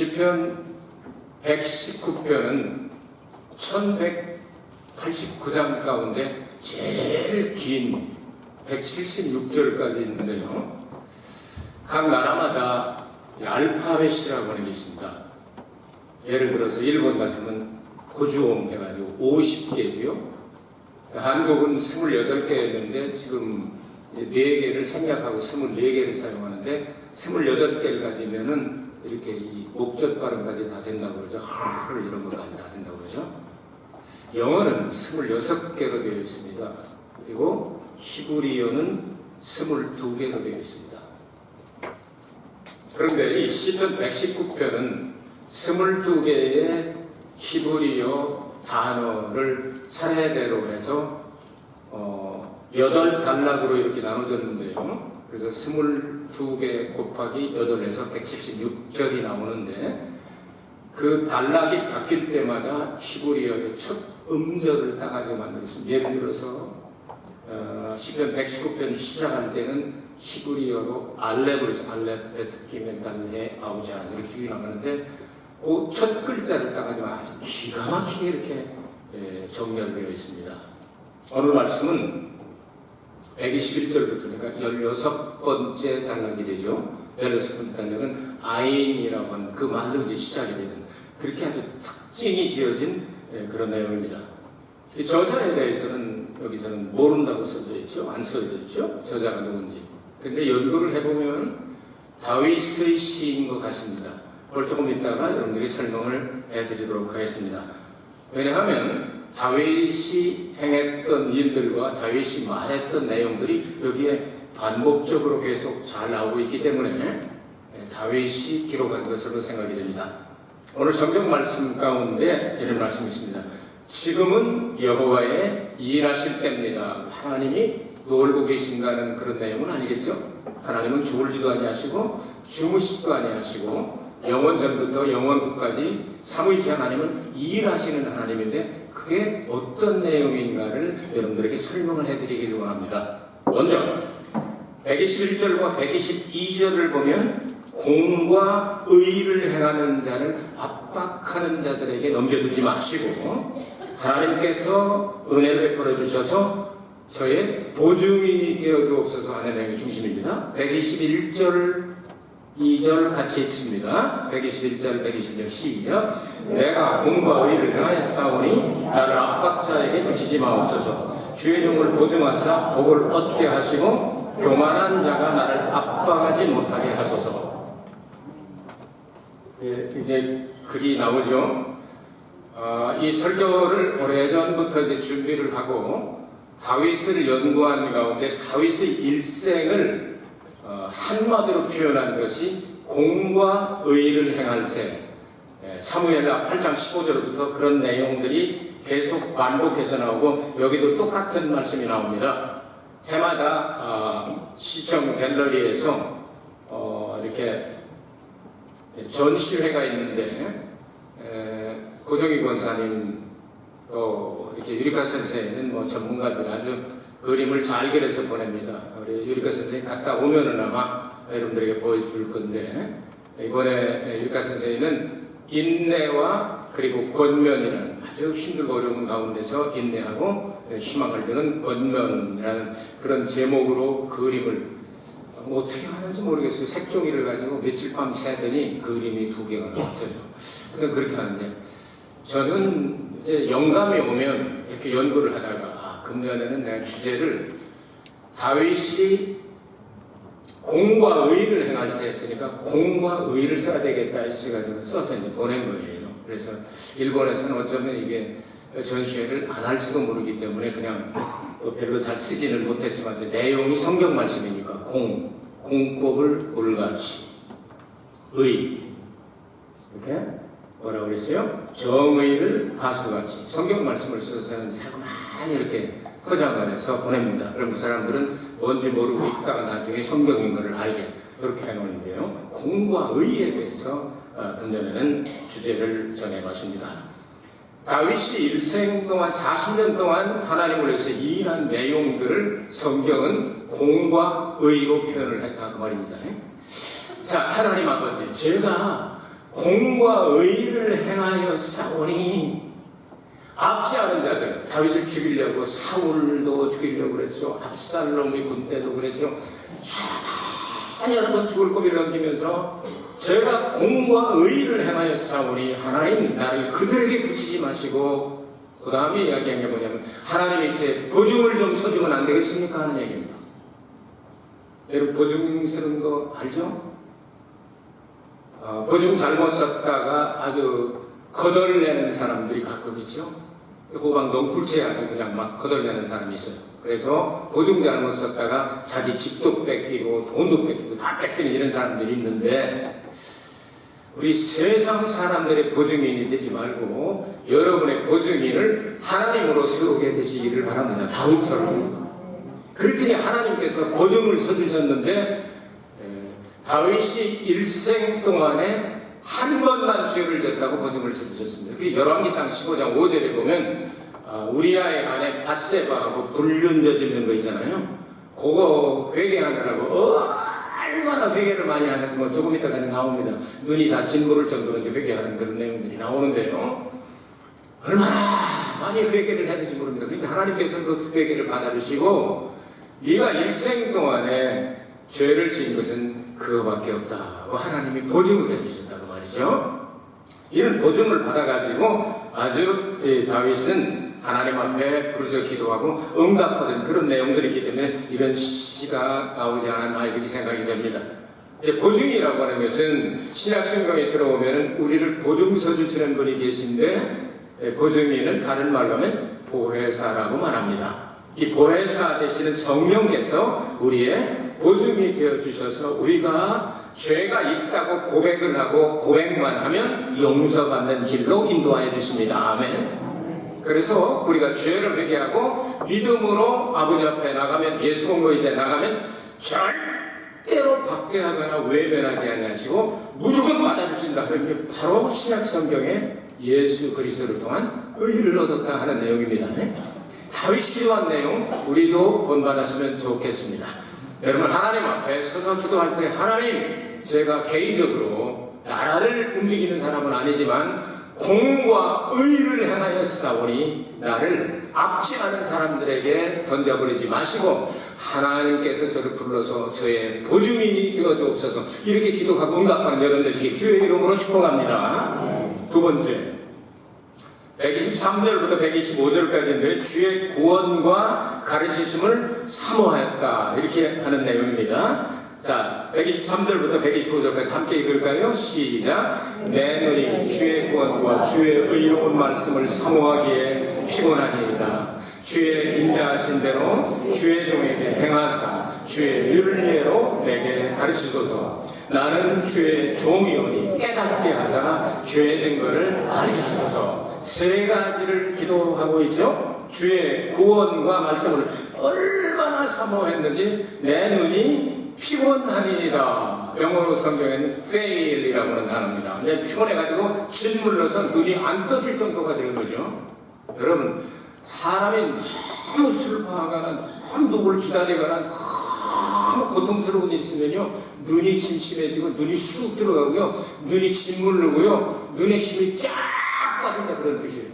시편 119편은 1189장 가운데 제일 긴 176절까지 있는데요. 각 나라마다 알파벳이라고 하는 게 있습니다. 예를 들어서 일본 같으면 고주옹 해가지고 50개지요. 한국은 28개였는데 지금 4개를 생략하고 24개를 사용하는데 28개를 가지면은 이렇게 이 목젖 발음까지 다 된다고 그러죠. 헐 이런 것까지 다 된다고 그러죠. 영어는 26개로 되어 있습니다. 그리고 히브리어는 22개로 되어 있습니다. 그런데 이 시편 119편은 22개의 히브리어 단어를 차례대로 해서 8단락으로 이렇게 나눠졌는데요. 그래서 22개 곱하기 8에서 176절이 나오는데 그 단락이 바뀔 때마다 히브리어의 첫 음절을 따가지고 만들었습니다. 예를 들어서 시편 119편 시작할 때는 히브리어로 알렙으로 해서 알렙 베트기멜단에 아우잔 이렇게 쭉 나가는데 그 첫 글자를 따가지고 아주 기가 막히게 이렇게 정렬되어 있습니다. 오늘 말씀은 121절부터니까 16번째 단락이 되죠. 16번째 단락은 아인이라고 하는 그 말로 이제 시작이 되는 그렇게 아주 특징이 지어진 그런 내용입니다. 이 저자에 대해서는 여기서는 모른다고 써져 있죠. 안 써져 있죠. 저자가 누군지. 근데 연구를 해보면 다윗의 시인 것 같습니다. 그걸 조금 이따가 여러분들이 설명을 해드리도록 하겠습니다. 왜냐하면 다윗이 행했던 일들과 다윗이 말했던 내용들이 여기에 반복적으로 계속 잘 나오고 있기 때문에 다윗이 기록한 것으로 생각이 됩니다. 오늘 성경 말씀 가운데 이런 말씀이 있습니다. 지금은 여호와의 일하실 때입니다. 하나님이 놀고 계신다는 그런 내용은 아니겠죠? 하나님은 졸지도 아니하시고 주무시지도 아니하시고 영원 전부터 영원 후까지 삼위일체 하나님은 일하시는 하나님인데 그게 어떤 내용인가를 여러분들에게 설명을 해드리기를 원합니다. 먼저 121절과 122절을 보면 공과 의를 행하는 자를 압박하는 자들에게 넘겨두지 마시고 하나님께서 은혜를 베풀어 주셔서 저의 보증이 되어 주옵소서 하는 내용이 중심입니다. 121절 2절 같이 읽습니다. 121절 122절 시작. 내가 공과 의를 행하여 싸우니 나를 압박자에게 붙이지 마옵소서. 주의 종을 보증하사 복을 얻게 하시고 교만한 자가 나를 압박하지 못하게 하소서. 이제 글이 나오죠. 이 설교를 오래전부터 이제 준비를 하고 다윗을 연구한 가운데 다윗의 일생을 한마디로 표현한 것이 공과 의를 행할세. 사무엘하 8장 15절부터 그런 내용들이 계속 반복해서 나오고 여기도 똑같은 말씀이 나옵니다. 해마다 시청 갤러리에서 이렇게 전시회가 있는데 고정희 권사님 또 이렇게 유리카 선생님은 뭐 전문가들 아주 그림을 잘 그려서 보냅니다. 우리 유리카 선생님 갔다 오면은 아마 여러분들에게 보여줄 건데 이번에 유리카 선생님은 인내와 그리고 권면이라는 아주 힘들고 어려운 가운데서 인내하고 희망을 주는 권면이라는 그런 제목으로 그림을 어떻게 하는지 모르겠어요. 색종이를 가지고 며칠 밤 새더니 그림이 2개가 나왔어요. 근데 그렇게 하는데 저는 이제 영감이 오면 이렇게 연구를 하다가 금년에는 내가 주제를 다윗이 공과 의를 행할세 했으니까 공과 의를 써야 되겠다 했어가지고 써서 이제 보낸 거예요. 그래서 일본에서는 어쩌면 이게 전시회를 안 할지도 모르기 때문에 그냥 별로 잘 쓰지는 못했지만 내용이 성경 말씀이니까 공법을 올같이 의 이렇게 뭐라고 그랬어요? 정의를 가수같이 성경 말씀을 써서는 자꾸만 이렇게 포장해서 보냅니다. 그럼 그 사람들은 뭔지 모르고 있다가 나중에 성경인 것을 알게 이렇게 해놓는데요. 공과 의에 대해서 금년에는 주제를 정해봤습니다. 다윗이 일생 동안 40년 동안 하나님을 위해서 일한 내용들을 성경은 공과 의로 표현을 했다 그 말입니다. 자, 하나님 아버지, 제가 공과 의를 행하여 싸우니 앞지 않은 자들, 다윗을 죽이려고 사울도 죽이려고 그랬죠. 압살롬이 군 때도 그랬죠. 여러 번 죽을 고비를 넘기면서 제가 공과 의를 행하여 싸우니 하나님 나를 그들에게 붙이지 마시고, 그 다음에 이야기한 게 뭐냐면 하나님이 이제 보증을 좀 서주면 안 되겠습니까 하는 얘기입니다. 여러분 보증 쓰는 거 알죠? 보증 잘못 썼다가 아주 거덜내는 사람들이 가끔 있죠. 호박 넝쿨채 아주 그냥 막 거덜내는 사람이 있어요. 그래서 보증 잘못 썼다가 자기 집도 뺏기고 돈도 뺏기고 다 뺏기는 이런 사람들이 있는데, 우리 세상 사람들의 보증인이 되지 말고 여러분의 보증인을 하나님으로 세우게 되시기를 바랍니다. 다윗처럼. 그랬더니 하나님께서 보증을 서주셨는데, 다윗이 일생 동안에 한 번만 죄를 졌다고 보증을 서주셨습니다. 그 열왕기상 15장 5절에 보면 우리아의 아내 밧세바하고 불륜 저지르는 거 있잖아요. 그거 회개하느라고 얼마나 회개를 많이 하는지 뭐 조금 이따가 나옵니다. 눈이 다 진부를 정도로 이제 회개하는 그런 내용들이 나오는데요. 얼마나 많이 회개를 해야 될지 모릅니다. 그러니까 하나님께서 그 회개를 받아주시고, 네가 일생 동안에 죄를 지은 것은 그거밖에 없다고 하나님이 보증을 해주셨다고 말이죠. 이런 보증을 받아가지고 아주 다윗은 하나님 앞에 부르짖어 기도하고 응답받은 그런 내용들이 있기 때문에 이런 시가 나오지 않았나 이렇게 생각이 됩니다. 보증이라고 하는 것은 신약 성경에 들어오면 우리를 보증서 주시는 분이 계신데, 보증인은 다른 말로 하면 보혜사라고 말합니다. 이 보혜사 되시는 성령께서 우리의 보증이 되어주셔서 우리가 죄가 있다고 고백을 하고 고백만 하면 용서받는 길로 인도하여 주십니다. 아멘. 그래서 우리가 죄를 회개하고 믿음으로 아버지 앞에 나가면, 예수 공로 이제 나가면 절대로 박해하거나 외면하지 아니하시고 무조건 받아주신다. 그런 게 바로 신약 성경에 예수 그리스도를 통한 의를 얻었다 하는 내용입니다. 다윗이 기도한 내용 우리도 본받았으면 좋겠습니다. 여러분 하나님 앞에 서서 기도할 때, 하나님 제가 개인적으로 나라를 움직이는 사람은 아니지만 공과 의를 행하여 싸우니 나를 앞지 않은 사람들에게 던져버리지 마시고 하나님께서 저를 불러서 저의 보증인이 되어주옵소서. 이렇게 기도하고 응답하는 여러분 되시기 주의 이름으로 축복합니다. 두 번째, 123절부터 125절까지인데 주의 구원과 가르치심을 사모하였다 이렇게 하는 내용입니다. 자, 123절부터 125절까지 함께 읽을까요? 시작. 내 눈이 주의 구원과 주의 의로운 말씀을 사모하기에 피곤하니이다. 주의 인자하신 대로 주의 종에게 행하사 주의 율례로 내게 가르치소서. 나는 주의 종이오니 깨닫게 하사 주의 증거를 알게 하소서. 세 가지를 기도하고 있죠. 주의 구원과 말씀을 얼마나 사모했는지 내 눈이 피곤하니이다. 영어로 성경에는 fail이라고 하는 단어입니다. 이제 피곤해가지고 짓물러서 눈이 안 떠질 정도가 되는 거죠. 여러분, 사람이 너무 슬퍼하거나 너무 누구를 기다리거나 너무 고통스러운 일이 있으면요, 눈이 침침해지고 눈이 쑥 들어가고요, 눈이 짓물르고요, 눈에 힘이 쫙 빠진다 그런 뜻이에요.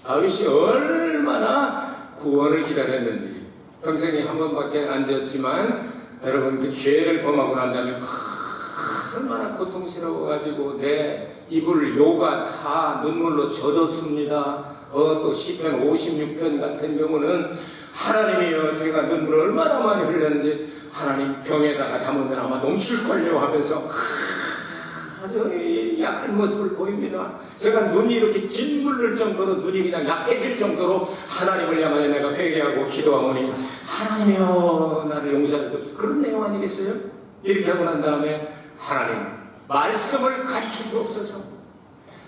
다윗이 얼마나 구원을 기다렸는지. 평생에 한 번밖에 안 지었지만 여러분 그 죄를 범하고 난 다음에 얼마나 고통스러워가지고 내 이불 요가 다 눈물로 젖었습니다. 또 시편 56편 같은 경우는 하나님이여 제가 눈물을 얼마나 많이 흘렸는지 하나님 병에다가 담으면 아마 넘칠걸요 하면서 아주 약한 모습을 보입니다. 제가 눈이 이렇게 짓물릴 정도로, 눈이 그냥 약해질 정도로 하나님을 향하여 내가 회개하고 기도하오니 하나님이여 나를 용서해 주옵소서. 그런 내용 아니겠어요? 이렇게 하고 난 다음에 하나님 말씀을 가르쳐 주옵소서.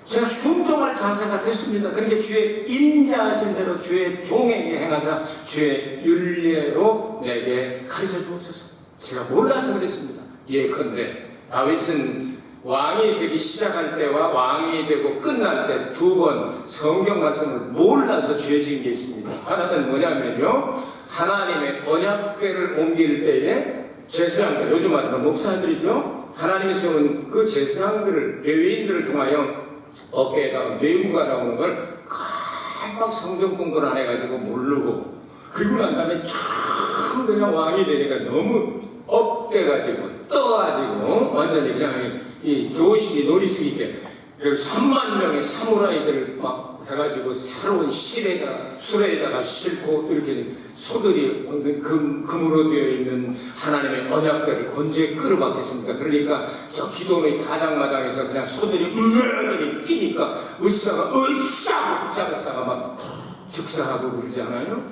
제가 순종할 자세가 됐습니다. 그러니까 주의 인자하신 대로 주의 종에게 행하사 주의 율례로 내게 가르쳐 주옵소서. 제가 몰라서 그랬습니다. 예컨대 다윗은 왕이 되기 시작할 때와 왕이 되고 끝날 때 두 번 성경 말씀을 몰라서 죄 지은 게 있습니다. 하나는 뭐냐면요, 하나님의 언약궤를 옮길 때에 제사장들, 요즘 말하는 목사들이죠, 하나님이 세운 그 제사장들을, 레위인들을 통하여 어깨에다가 매우가 나오는 걸 깜빡 성경 공부를 안 해가지고 모르고, 그리고 난 다음에 참 그냥 왕이 되니까 너무 업돼가지고 떠가지고 완전히 그냥 이 조식이 놀이수 있게, 그리고 3만 명의 사무라이들을 막 해가지고 새로운 수레에다가 싣고 이렇게 소들이 금으로 되어 있는 하나님의 언약궤를 언제 끌어받겠습니까? 그러니까 저 기도원의 다장마당에서 그냥 소들이 으르르 뛰니까 의사가 으쌰 붙잡았다가 막 즉사하고 그러지 않아요?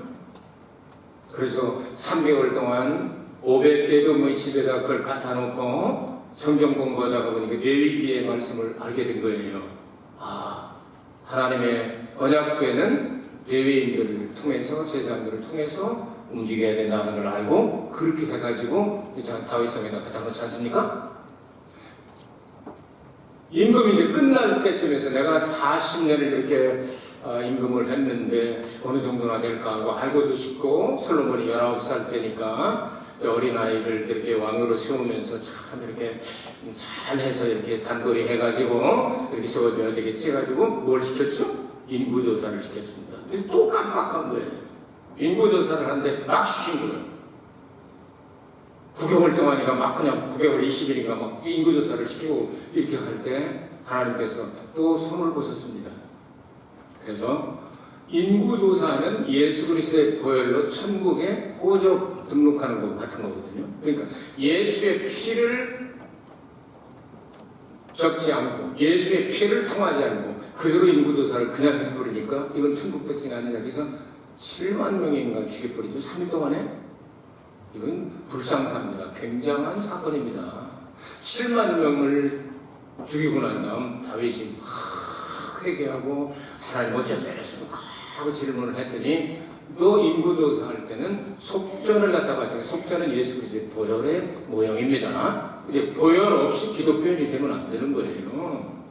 그래서 3개월 동안 오벳에돔의 집에다 그걸 갖다 놓고 성경 공부하다가 보니까 레위기의 말씀을 알게 된 거예요. 아, 하나님의 언약궤는 레위인들을 통해서, 제사장들을 통해서 움직여야 된다는 걸 알고 그렇게 해가지고 다윗성에다 갖다 놓지 않습니까? 임금이 이제 끝날 때쯤에서 내가 40년을 이렇게 임금을 했는데 어느 정도나 될까 하고 알고도 싶고, 솔로몬이 19살 때니까 어린아이를 이렇게 왕으로 세우면서 참 이렇게 잘해서 이렇게 단돌이 해가지고 이렇게 세워줘야 되겠지 해가지고 뭘 시켰죠? 인구조사를 시켰습니다. 그래서 또 깜빡한 거예요. 인구조사를 하는데 막 시킨 거예요. 9개월 동안이니까 막 그냥 9개월 20일인가 막 인구조사를 시키고 이렇게 할 때 하나님께서 또 손을 보셨습니다. 그래서 인구조사는 예수 그리스도의 보혈로 천국에 호적 등록하는 것 같은 거거든요. 그러니까 예수의 피를 적지 않고 예수의 피를 통하지 않고 그대로 인구조사를 그냥 해버리니까 이건 천국 백성이 아니냐. 그래서 7만 명인가 죽여버리죠. 3일 동안에. 이건 불상사입니다. 굉장한 사건입니다. 7만 명을 죽이고 난 다음 다윗이 막 회개하고 하나님 어째서 이랬습니까? 하고 질문을 했더니 또 인구조사할 때는 속전을 갖다가 하죠. 속전은 예수 그리스도의 보혈의 모형입니다. 근데 보혈 없이 기독교인이 되면 안 되는 거예요.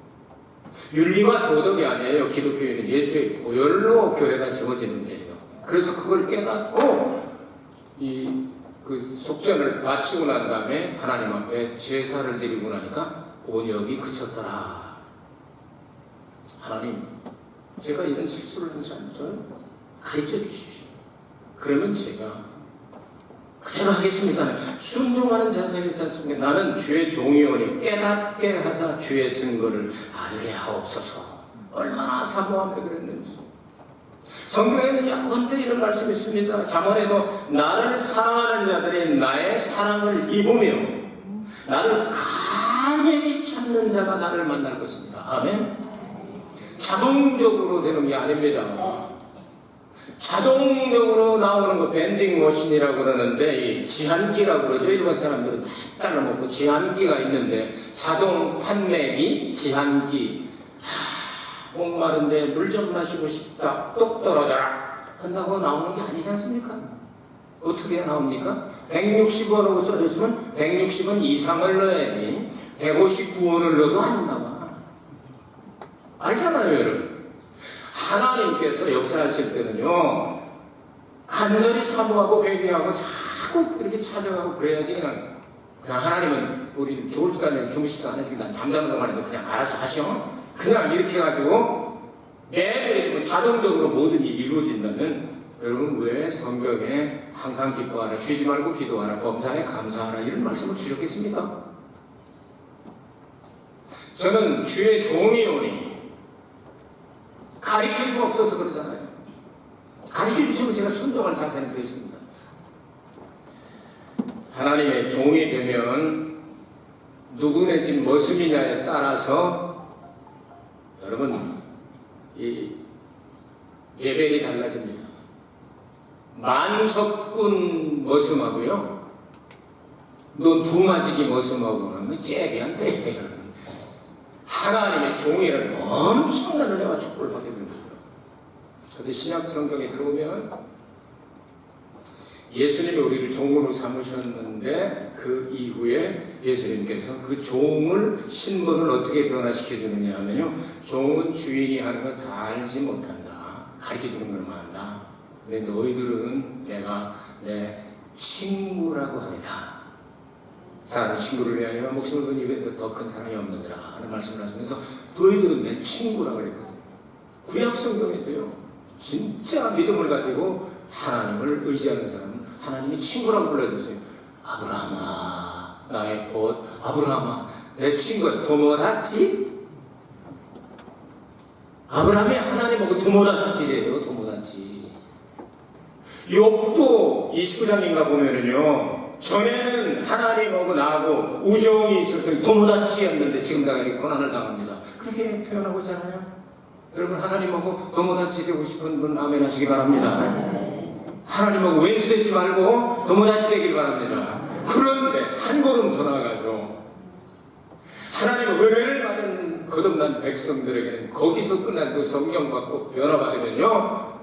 윤리와 도덕이 아니에요. 기독교인은 예수의 보혈로 교회가 세워지는 거예요. 그래서 그걸 깨닫고 그 속전을 마치고 난 다음에 하나님 앞에 제사를 드리고 나니까 온역이 그쳤더라. 하나님, 제가 이런 실수를 하지 않죠? 가르쳐 주십시오. 그러면 제가 그대로 하겠습니다. 순종하는 자세가 있지 않습니까? 나는 주의 종이오니 깨닫게 하사 주의 증거를 알게 하옵소서. 얼마나 사모하며 그랬는지. 성경에는 약간도 이런 말씀이 있습니다. 잠언에도 나를 사랑하는 자들이 나의 사랑을 입으며 나를 간절히 찾는 자가 나를 만날 것입니다. 아멘. 자동적으로 되는 게 아닙니다. 자동적으로 나오는 거 밴딩 머신이라고 그러는데, 이 지한기라고 그러죠. 일본 사람들은 다 잘라먹고 지한기가 있는데, 자동 판매기, 지한기. 목마른데 물 좀 마시고 싶다. 똑 떨어져라. 한다고 나오는 게 아니지 않습니까? 어떻게 나옵니까? 160원으로 써줬으면 160원 이상을 넣어야지. 159원을 넣어도 안 나와. 알잖아요, 여러분. 하나님께서 역사하실 때는요, 간절히 사모하고 회개하고 자꾸 이렇게 찾아가고 그래야지. 그냥 하나님은 우리 좋을 줄 알면 주무시지도 않으시고 난 잠자는 동안 해도 그냥 알아서 하셔. 그냥 이렇게 해가지고 매일 자동적으로 모든 일이 이루어진다면, 여러분 왜 성경에 항상 기뻐하라, 쉬지 말고 기도하라, 범사에 감사하라 이런 말씀을 주셨겠습니까? 저는 주의 종이오니 가르쳐 주옵소서 그러잖아요. 가르쳐 주시면 제가 순종할 자세는 되어 있습니다. 하나님의 종이 되면 누구네 집 모습이냐에 따라서 여러분 이 레벨이 달라집니다. 만석군 머슴하고요, 너 두마지기 머슴하고는 잽이 안 돼. 하나님의 종이라는 엄청난 은혜와 축복을 받게 됩니다. 저도 신약 성경에 들어오면 예수님이 우리를 종으로 삼으셨는데 그 이후에 예수님께서 그 종을, 신분을 어떻게 변화시켜 주느냐 하면요, 종은 주인이 하는 거 다 알지 못한다. 가르쳐 주는 것만 한다. 근데 너희들은 내가 내 친구라고 하리라. 사랑하는 친구를 위하여 목숨을 건 이외에 더 큰 사랑이 없느니라 하는 말씀을 하시면서 너희들은 내 친구라고 그랬거든요. 구약 성경인데요. 진짜 믿음을 가지고 하나님을 의지하는 사람은 하나님이 친구라고 불러주세요. 아브라함아, 나의 봇, 아브라함아, 내 친구야. 도모다치? 아브라함이 하나님하고 도모다치래요. 도모다치. 욥도 29장인가 보면은요, 전에는 하나님하고 나하고 우정이 있었던 도모다치였는데 지금 다 이렇게 고난을 당합니다. 그렇게 표현하고 있잖아요. 여러분, 하나님하고 도모다치 되고 싶은 분 아멘 하시기 바랍니다. 하나님하고 왼수 되지 말고 도모다치 되길 바랍니다. 그런데 한 걸음 더 나아가서 하나님의 은혜를 받은 거듭난 백성들에게는 거기서 끝난 그 성령 받고 변화받으면요,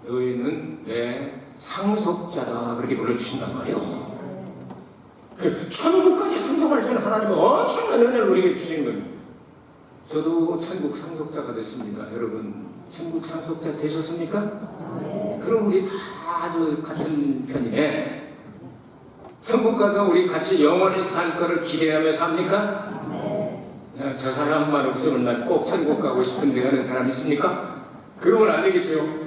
너희는 내 상속자다 그렇게 불러주신단 말이에요. 천국까지 상속할 수 있는 하나님은 엄청난 은혜를 우리에게 주신 겁니다. 저도 천국 상속자가 됐습니다. 여러분, 천국 상속자 되셨습니까? 그럼 우리 다 아주 같은 편이네. 천국 가서 우리 같이 영원히 살 거를 기대하며 삽니까? 그냥 저 사람만 없으면 난 꼭 천국 가고 싶은데 하는 사람 있습니까? 그러면 안 되겠죠.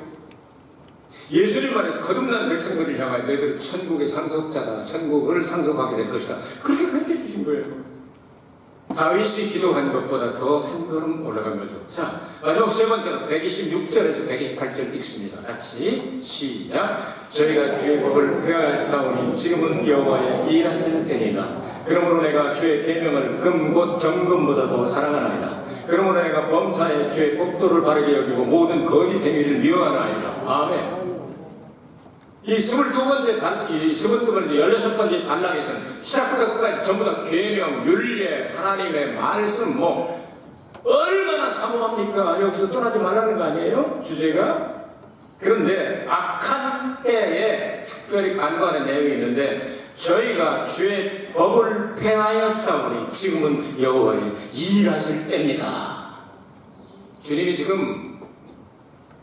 예수님 말해서 거듭난 백성들을 향하여 너희들은 천국의 상속자다, 천국을 상속하게 될 것이다, 그렇게 가르쳐 주신 거예요. 다윗이 기도한 것보다 더 한 걸음 올라간 거죠. 자, 마지막 세 번째로 126절에서 128절 읽습니다. 같이 시작. 저희가 주의 법을 폐하였사오니 지금은 여호와의 일하시는 때니라. 그러므로 내가 주의 계명을 금 곧 정금보다도 사랑하나이다. 그러므로 내가 범사에 주의 법도를 바르게 여기고 모든 거짓 행위를 미워하나이다. 아멘. 이 22번째, 16번째 단락에서는 시작부터 끝까지 전부 다 계명, 율례, 하나님의 말씀, 얼마나 사모합니까? 여기서 떠나지 말라는 거 아니에요? 주제가? 그런데 악한 때에 특별히 간과하는 내용이 있는데, 저희가 주의 법을 폐하였사오니 지금은 여호와의 일하실 때입니다. 주님이 지금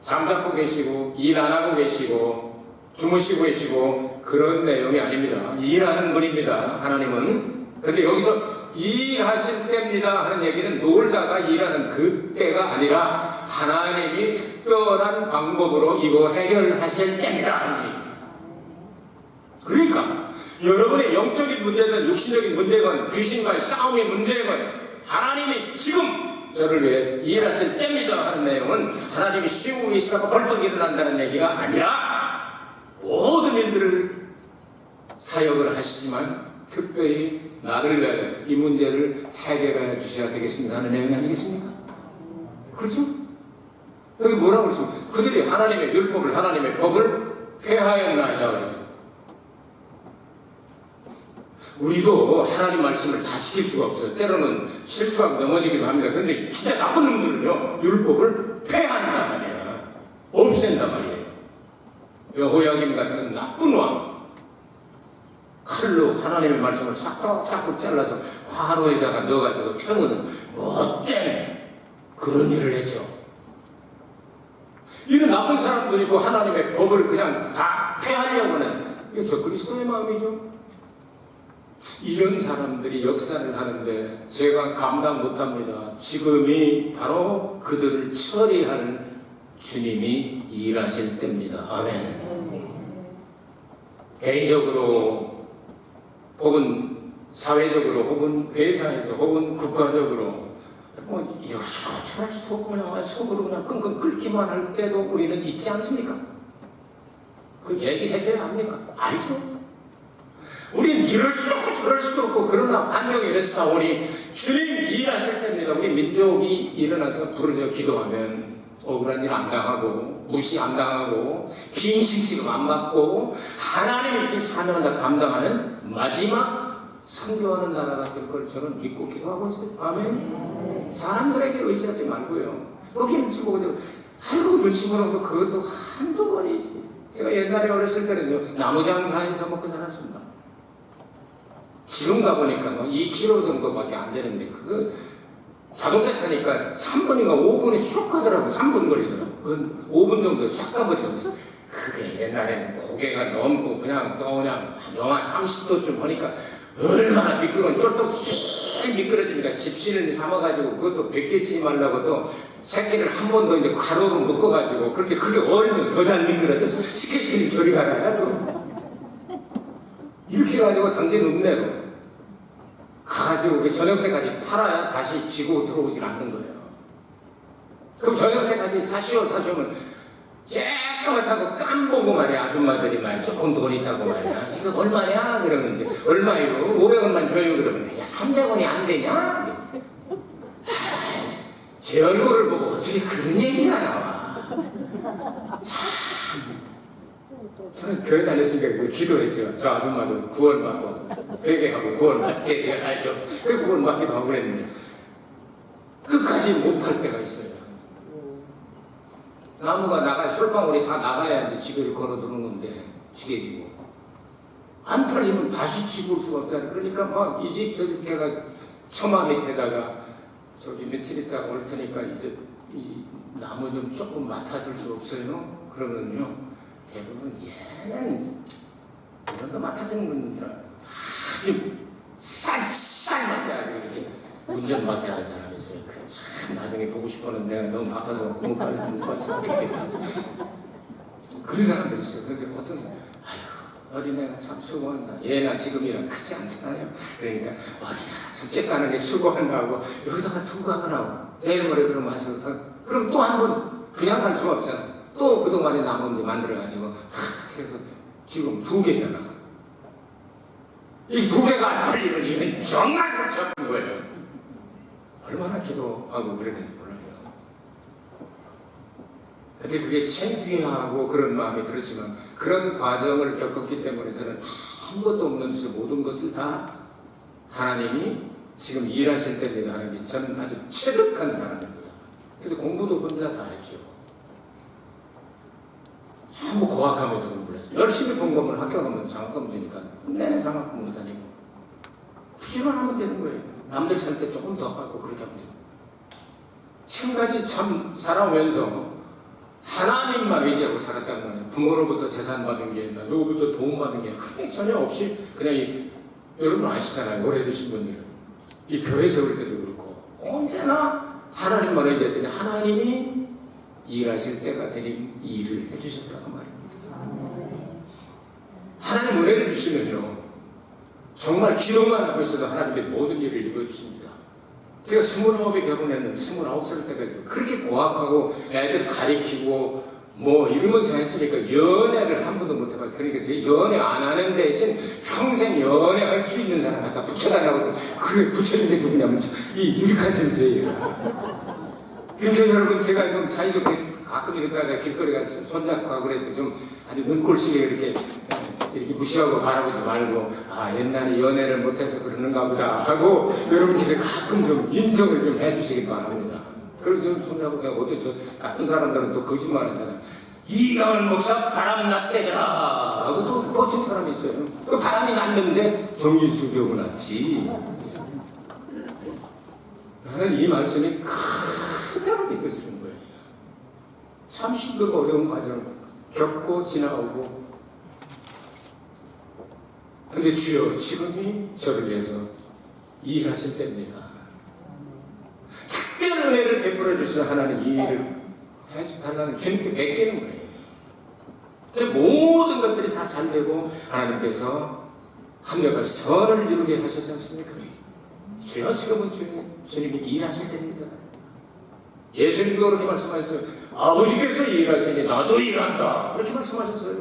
잠자고 계시고 일 안 하고 계시고 주무시고 계시고 그런 내용이 아닙니다. 일하는 분입니다. 하나님은. 그런데 여기서 일하실 때입니다 하는 얘기는 놀다가 일하는 그 때가 아니라 하나님이 특별한 방법으로 이거 해결하실 때입니다 하는 얘기입니다. 그러니까 여러분의 영적인 문제든 육신적인 문제건 귀신과의 싸움의 문제건 하나님이 지금 저를 위해 일하실 때입니다 하는 내용은 하나님이 쉬고 계시다가 벌떡 일어난다는 얘기가 아니라 모든 일들을 사역을 하시지만 특별히 나를 위하여 이 문제를 해결해 주셔야 되겠습니다 하는 내용이 아니겠습니까? 그렇죠? 여기 뭐라고 그랬습니까? 그들이 하나님의 율법을, 하나님의 법을 폐하였나이다 그랬죠. 우리도 하나님 말씀을 다 지킬 수가 없어요. 때로는 실수하고 넘어지기도 합니다. 그런데 진짜 나쁜 놈들은요, 율법을 폐한단 말이야. 없앤단 말이에요. 여호야김 같은 나쁜 왕, 칼로 하나님의 말씀을 싹둑 잘라서 화로에다가 넣어가지고 펴는 못된 그런 일을 했죠. 이런 나쁜 사람들이 있고 하나님의 법을 그냥 다 폐하려고 하는 이게 저 그리스도의 마음이죠. 이런 사람들이 역사를 하는데 제가 감당 못합니다. 지금이 바로 그들을 처리할 주님이 일하실 때입니다. 아멘. 개인적으로 혹은 사회적으로 혹은 회사에서 혹은 국가적으로 이럴 수가 저럴 수도 없고 그냥 속으로 그냥 끙끙 끓기만 할 때도 우리는 있지 않습니까? 그 얘기해줘야 합니까? 아니죠. 우린 이럴 수도 없고 저럴 수도 없고 그러나 환경이 이래서 우리 주님 일하실 때입니다. 우리 민족이 일어나서 부르짖어 기도하면 억울한 일 안 당하고 무시 안 당하고 빈식식 안 받고 하나님이 주신 사명을 다 감당하는 마지막 선교하는 나라가 될 걸 저는 믿고 기도하고 있어요. 아멘. 사람들에게 의지하지 말고요. 여기 눈치 보고 아이고 눈치 보는 거 그것도 한두 번이지. 제가 옛날에 어렸을 때는요 나무장사에서 먹고 살았습니다. 지금 가보니까 2km 정도밖에 안 되는데 그거 자동차 타니까 3분인가 5분이 쑥 가더라고. 3분 걸리더라고. 5분 정도에 쑥 가버리던데 그게 옛날에는 고개가 넘고 그냥 또 그냥 영하 30도쯤 하니까 얼마나 미끄러운 쫄뚝 미끄러집니까? 집신을 삼아가지고 그것도 벗겨지지 말라고 또 새끼를 한 번 더 이제 가로로 묶어가지고 그런데 그게 얼면 더 잘 미끄러져서 스케이트는 저리 가라야 또 이렇게 가지고 당진 읍내로 가가지고 저녁 때까지 팔아야 다시 지고 들어오질 않는 거예요. 그럼 저녁 때까지 사시오면 쬐까맣다고 깜보고 말이야. 아줌마들이 말이야. 조금 돈 있다고 말이야. 이거 얼마냐? 그러면 이제 얼마요? 500원만 줘요. 그러면 야 300원이 안 되냐? 제 얼굴을 보고 어떻게 그런 얘기가 나와. 참. 저는 교회 다녔으니까 기도했죠. 저 아줌마도 구원받고 회개하고 구원받게 되어야죠. 그 구원받기도 하고 그랬는데 끝까지 못할 때가 있어요. 나무가 나가 솔방울이 다 나가야 이제 지게를 걸어 들어오는데 지게지고 안 팔리면 다시 집을 수가 없잖아요. 그러니까 막 이 집 저 집 해가 처마 밑에다가 저기 며칠 있다가 올 테니까 이제 이 나무 좀 조금 맡아줄 수 없어요? 그러면요 대부분 얘는 이런 거 맡아주는 분들 아주 쌀쌀 맡아야 이렇게 운전 맡아야 하잖아요. 참 나중에 보고 싶었는데 내가 너무 바빠서 못 봤어. 그런 사람들 있어요. 그런데 어떤 아휴 어린애가 참 수고한다. 얘나 지금이랑 크지 않잖아요. 그러니까 어린애가 참 쬐까는 게 수고한다고 여기다가 두고 가라고 내일 모레 그럼 와서 그럼 또 한 번 그냥 갈 수가 없잖아. 또 그동안에 남은 게 만들어가지고 탁 해서 지금 2개잖아. 이 2개가 안 팔리면 이건 정말 골치 아픈 거예요. 얼마나 기도하고 그랬는지 몰라요. 근데 그게 창피하고 그런 마음이 들었지만 그런 과정을 겪었기 때문에 저는 아무것도 없는 저 모든 것을 다 하나님이 지금 일하실 때입니다. 하나님 저는 아주 체득한 사람입니다. 근데 공부도 혼자 다 했죠. 전부 고학하면서 공부를 했어요. 열심히 공부하면 학교 가면 장학금 주니까 내내 장학금으로 다니고 부지런 하면 되는 거예요. 남들 살 때 조금 더 하고 그렇게 하면 돼요. 지금까지 참 살아오면서 하나님만 의지하고 살았다는 거예요. 부모로부터 재산 받은 게 있나, 누구부터 도움 받은 게 크게 전혀 없이 그냥 여러분 아시잖아요. 오래 드신 분들은. 이 교회 세울 때도 그렇고 언제나 하나님만 의지했더니 하나님이 일하실 때가 되니 일을 해주셨다고 말입니다. 하나님 은혜를 주시면요. 정말 기도만 하고 있어도 하나님의 모든 일을 이루어주십니다. 제가 29에 결혼했는데 29살 때까지 그렇게 고학하고 애들 가리키고 뭐 이러면서 했으니까 연애를 한 번도 못 해봤어요. 그러니까 제 연애 안 하는 대신 평생 연애할 수 있는 사람 갖다 붙여달라고 그게 붙여준 게 누구냐면 이 유리카 선생이에요. 그러니까 여러분 제가 좀 사이좋게 가끔 이렇게 길거리 가서 손잡고 가고 그래도 좀 아주 눈꼴시게 이렇게 무시하고 바라보지 말고 아 옛날에 연애를 못해서 그러는가 보다 하고 여러분께서 가끔 좀 인정을 좀 해주시기 바랍니다. 그리고 좀 손잡고 내가 어떤 저 나쁜 사람들은 또 거짓말 하잖아요. 이강원 목사 바람 났대더라 하고 또 뻗친 사람이 있어요. 그 바람이 났는데 정진수 교구 났지. 나는 이 말씀이 그대로 믿어지는 거예요. 참 힘들고 어려운 과정 겪고 지나오고 근데 주여 지금이 저를 위해서 일하실 때입니다. 특별한 은혜를 베풀어 주셔서 하나님 이 일을 해달라는 주님께 맡기는 거예요. 그래서 모든 것들이 다 잘 되고 하나님께서 합력한 선을 이루게 하셨지 않습니까? 주여 지금은 주님이 일하실 때입니다. 예수님도 그렇게 말씀하셨어요. 아버지께서 일하시니 나도 일한다. 그렇게 말씀하셨어요.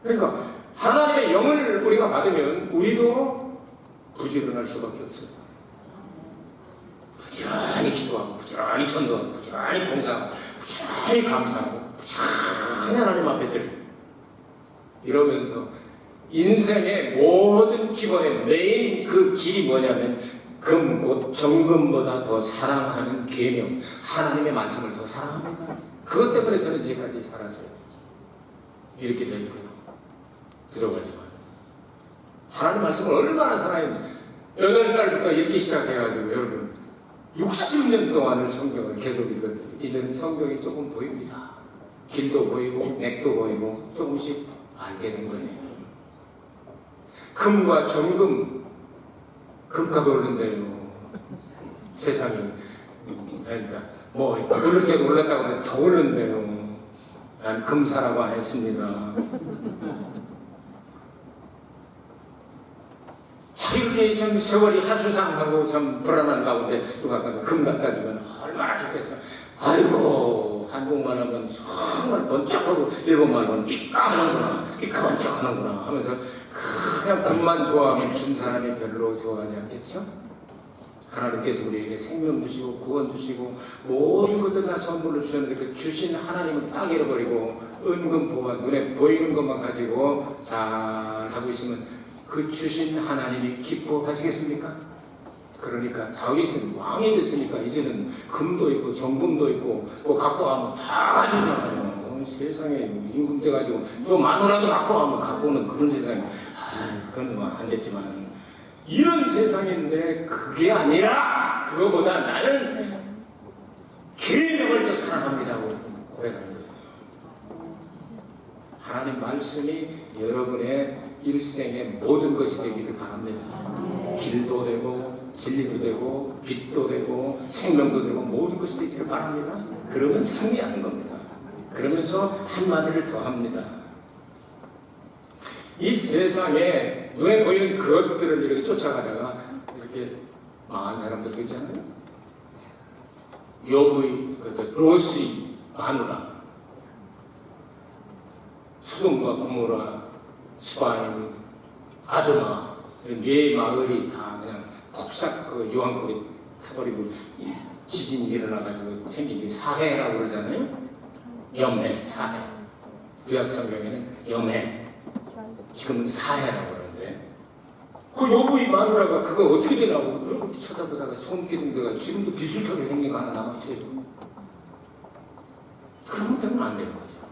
그러니까 하나님의 영을 우리가 받으면 우리도 부지런할 수밖에 없어요. 부지런히 기도하고 부지런히 선도하고 부지런히 봉사하고 부지런히 감사하고 부지런히 하나님 앞에 드리고 이러면서 인생의 모든 기본의 메인 그 길이 뭐냐면 금 곧 정금보다 더 사랑하는 계명 하나님의 말씀을 더 사랑합니다. 그것 때문에 저는 지금까지 살았어요. 이렇게 되어 있고요. 부족하지만 하나님 말씀을 얼마나 사랑했는지 8살부터 읽기 시작해가지고 여러분 60년 동안을 성경을 계속 읽었더니 이제는 성경이 조금 보입니다. 길도 보이고 맥도 보이고 조금씩 알게 된 거예요. 금과 정금 금값이 오른대요. 세상이. 그러니까 뭐 오를 때도 올랐다고 하면 더 오른대요. 난 금사라고 안 했습니다. 이렇게 참 세월이 하수상하고 참 불안한 가운데 누가 금 갖다 주면 얼마나 좋겠어요. 아이고 한국말 하면 정말 번쩍하고 일본말 하면 삐까하는구나 삐까번쩍하는구나 하면서 그냥 금만 좋아하면 준 사람이 별로 좋아하지 않겠죠? 하나님께서 우리에게 생명 주시고 구원 주시고 모든 것들 다 선물로 주셨는데 그 주신 하나님은 딱 잃어버리고 은근 보아 눈에 보이는 것만 가지고 잘 하고 있으면 그 주신 하나님이 기뻐하시겠습니까? 그러니까 다윗은 왕이 됐으니까 이제는 금도 있고 정금도 있고 뭐 갖고 가면 다 가지잖아요. 세상에 임금 돼가지고 좀 마누라도 갖고 가면 갖고 오는 그런 세상에 그건 뭐 안 됐지만 이런 세상인데 그게 아니라 그거보다 나는 계명을 더 사랑합니다고 고백하는 거예요. 하나님 말씀이 여러분의 일생의 모든 것이 되기를 바랍니다. 길도 되고 진리도 되고 빛도 되고 생명도 되고 모든 것이 되기를 바랍니다. 그러면 승리하는 겁니다. 그러면서 한마디를 더 합니다. 이 세상에 눈에 보이는 것들을 이렇게 쫓아가다가 이렇게 망한 사람들도 있잖아요. 요부의 로스의 마누라, 수돔과 고모라, 스바인, 아드마, 네 마을이 다 그냥 폭삭 그 요한국에 타버리고 지진이 일어나가지고 생긴 게 사해라고 그러잖아요. 염해, 사해. 구약 성경에는 염해. 지금은 사해라고 그러는데 그 요부의 마누라가 그거 어떻게 되냐고 쳐다보다가 손기둥대가 지금도 비슷하게 생긴 거 하나 남아있어요. 그런 때문에 안 되는 거죠.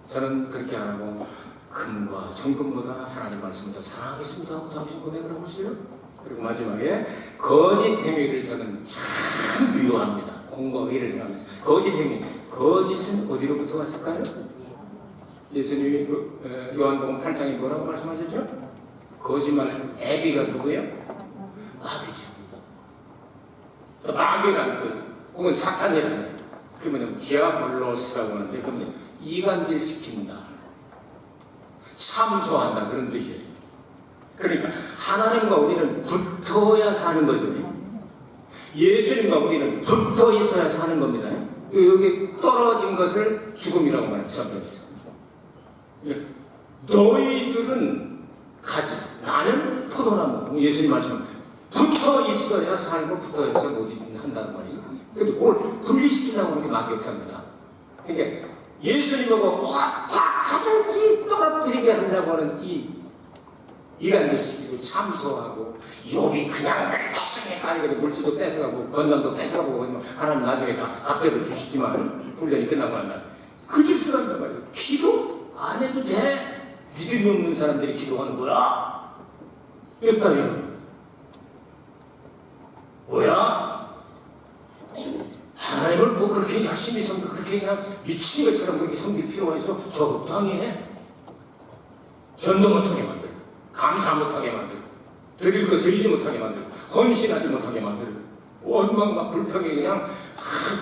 저는 그렇게 안 하고 금과 정금보다 하나님 말씀을 더 사랑하겠습니다 하고 당신 고백을 하고 있어요. 그리고 마지막에 거짓 행위를 저는 참 미워합니다. 공과 의를 행하면서 거짓 행위, 거짓은 어디로부터 왔을까요? 예수님이 요한복음 8장에 뭐라고 말씀하셨죠? 거짓말 애비가 누구예요? 마귀죠. 마귀라는 뜻, 혹은 사탄이라는 뜻. 그게 뭐냐면 디아블로스라고 하는데 그러면 이간질시킨다, 참소한다 그런 뜻이에요. 그러니까 하나님과 우리는 붙어야 사는 거죠. 예수님과 우리는 붙어 있어야 사는 겁니다. 여기 떨어진 것을 죽음이라고 말해요. 성경에서. 너희들은 가지, 나는 포도나무. 예수님 말씀 붙어 있어야 살고 붙어 있어야 한다는 말이에요. 근데 그걸 분리시키려고 그렇게 막 역사합니다. 그러니까 예수님하고 다 하든지 떨어뜨리게 하려고 하는 이 이간질시키고 참소하고 욥이 그냥 됐습니까? 물질도 뺏어가고 건강도 뺏어가고 하나님 나중에 다 갑자기 주시지만 훈련이 끝나고 나면 그 짓을 한단 말이에요. 기도 안 해도 돼. 믿음이 없는 사람들이 기도하는 거야. 이랬다 이런 뭐야? 하나님을 뭐 그렇게 열심히 섬겨 그렇게 그냥 미친 것처럼 그렇게 섬길 필요가 있어? 적당히 해. 전도 못하게 만들고 감사 못하게 만들고 드릴 거 드리지 못하게 만들고 헌신하지 못하게 만들고 원망과 불평이 그냥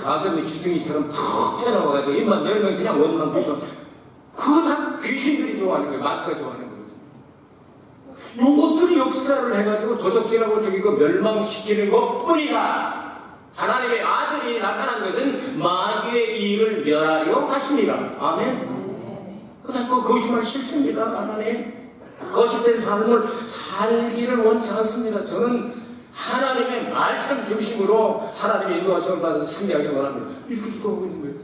바다의 주둥이처럼 툭 튀어나와가지고 입만 열면 그냥 원망 불평. 그거 다 귀신들이 좋아하는 거예요. 마귀가 좋아하는 거거든요. 요것들이 역사를 해가지고 도적질하고 죽이고 멸망시키는 것뿐이다. 하나님의 아들이 나타난 것은 마귀의 일을 멸하려 하십니다. 아멘. 그냥 그 거짓말 싫습니다. 하나님 거짓된 삶을 살기를 원치 않습니다. 저는 하나님의 말씀 중심으로 하나님의 인도하심을 받아서 승리하기 원합니다. 이렇게 기도하고 있는 거예요.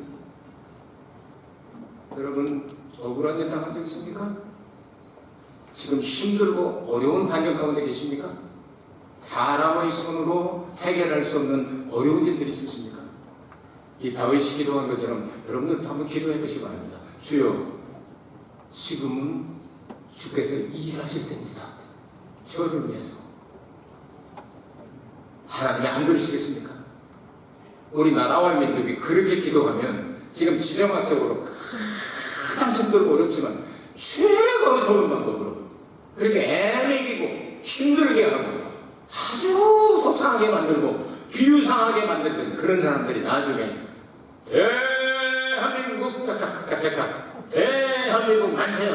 여러분 억울한 일 당한 적 있습니까? 지금 힘들고 어려운 환경 가운데 계십니까? 사람의 손으로 해결할 수 없는 어려운 일들이 있으십니까? 이 다윗이 기도한 것처럼 여러분들도 한번 기도해 보시기 바랍니다. 주여, 지금은 주께서 일하실 때입니다. 저를 위해서. 하나님이 안 들으시겠습니까? 우리 나라와 민족이 그렇게 기도하면 지금 지정학적으로 가장 힘들고 어렵지만 최고로 좋은 방법으로 그렇게 애매기고 힘들게 하고 아주 속상하게 만들고 비유상하게 만들던 그런 사람들이 나중에 대한민국 짝짝짝짝 대한민국 만세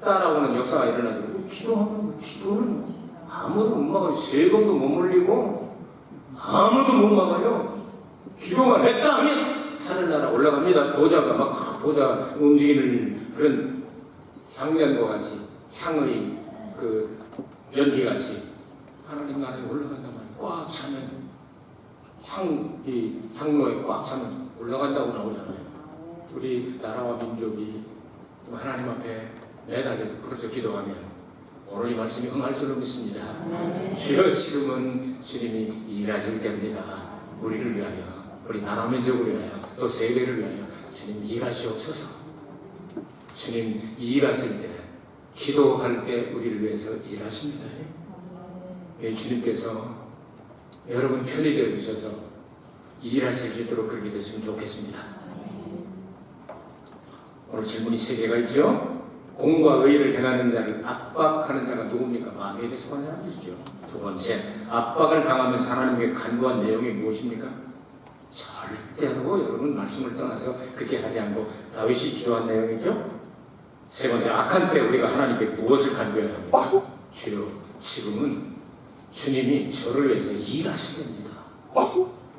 따라오는 역사가 일어나고 기도는 아무도 못 막아요. 세금도 못 물리고 아무도 못 막아요. 기도만 했다 하면 하늘나라 올라갑니다. 보좌가 막 보좌 움직이는 그런 향연과 같이 향의 그 연기같이 하나님 나라에 올라간단 말이에요. 꽉 차면 향로에 꽉 차면 올라간다고 나오잖아요. 우리 나라와 민족이 하나님 앞에 매달려서 그렇죠. 기도하면 오늘 이 말씀이 응할 줄로 믿습니다. 주여 지금은 주님이 일하실 때입니다. 우리를 위하여, 우리 나라 민족을 위하여, 또 세계를 위하여 주님 일하시옵소서. 주님 일하실 때, 기도할 때 우리를 위해서 일하십니다. 주님께서 여러분 편이 되어 주셔서 일하실 수 있도록 그렇게 됐으면 좋겠습니다. 오늘 질문이 3개가 있죠. 공과 의를 행하는 자를 압박하는 자가 누굽니까? 마귀에게 속한 사람들이죠. 2번째, 압박을 당하면서 하나님께 간구한 내용이 무엇입니까? 절대로 여러분 말씀을 떠나서 그렇게 하지 않고 다윗이 기도한 내용이죠. 3번째, 악한 때 우리가 하나님께 무엇을 간구해야 합니까? 주여, 지금은 주님이 저를 위해서 일하시렵니다.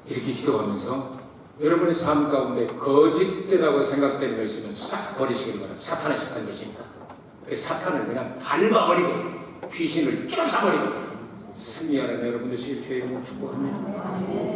이렇게 기도하면서 여러분의 삶 가운데 거짓되다고 생각되는 것 있으면 싹 버리시기 바랍니다. 사탄에 속한 것입니다. 사탄을 그냥 밟아버리고 귀신을 쫓아버리고 승리하는 여러분 되시길 주의 이름으로 축복합니다.